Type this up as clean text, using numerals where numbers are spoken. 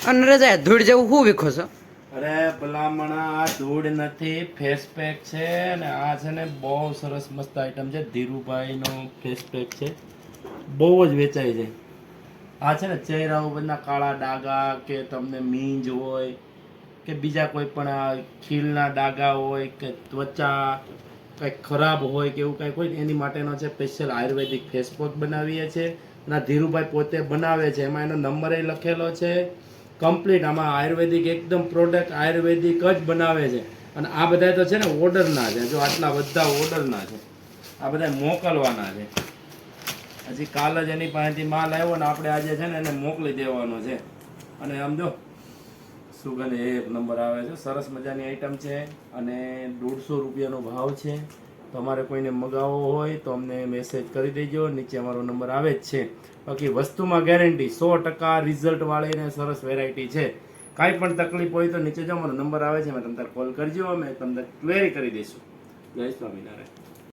અને રજા ધૂળ જેવું શું વીખો છો? અરે ભલામણા આ ધૂળ નથી, ફેસ પેક છે. અને આ છે ને બહુ સરસ મસ્ત આઈટમ છે. ધીરુભાઈનો ફેસ પેક છે, બહુ જ વેચાય છે. આ છે ને ચહેરા ઉપરના કાળા ડાઘા કે તમને મીંજ હોય કે બીજા કોઈ પણ ખીલના ડાઘા હોય કે ત્વચા કંઈક ખરાબ હોય કે એવું કંઈક હોય એની માટેનો છે સ્પેશિયલ આયુર્વેદિક ફેસ પેક બનાવીએ છીએ. અને આ ધીરુભાઈ પોતે બનાવે છે, એમાં એનો નંબર લખેલો છે કમ્પ્લીટ. આમાં આયુર્વેદિક એકદમ પ્રોડક્ટ આયુર્વેદિક જ બનાવે છે. અને આ બધા તો છે ને ઓર્ડરના છે. જો આટલા બધા ઓર્ડરના છે, આ બધા મોકલવાના છે. હજી કાલ જ એની પાસેથી માલ આવ્યો ને આપણે આજે છે ને એને મોકલી દેવાનો છે. અને આમ જો સુગંધ એક નંબર આવે છે, સરસ મજાની આઈટમ છે. અને 150 રૂપિયાનો ભાવ છે. તમારે કોઈને મગાવવો હોય તો અમને મેસેજ કરી દેજો, નીચે અમારો નંબર આવે જ છે. બાકી વસ્તુમાં ગેરંટી 100% રિઝલ્ટવાળી ને સરસ વેરાયટી છે. કાંઈ પણ તકલીફ હોય તો નીચે જો અમારો નંબર આવે છે, મેં તમને કોલ કરજો, અમે તમને ક્વેરી કરી દઈશું. જય સ્વામિનારાયણ.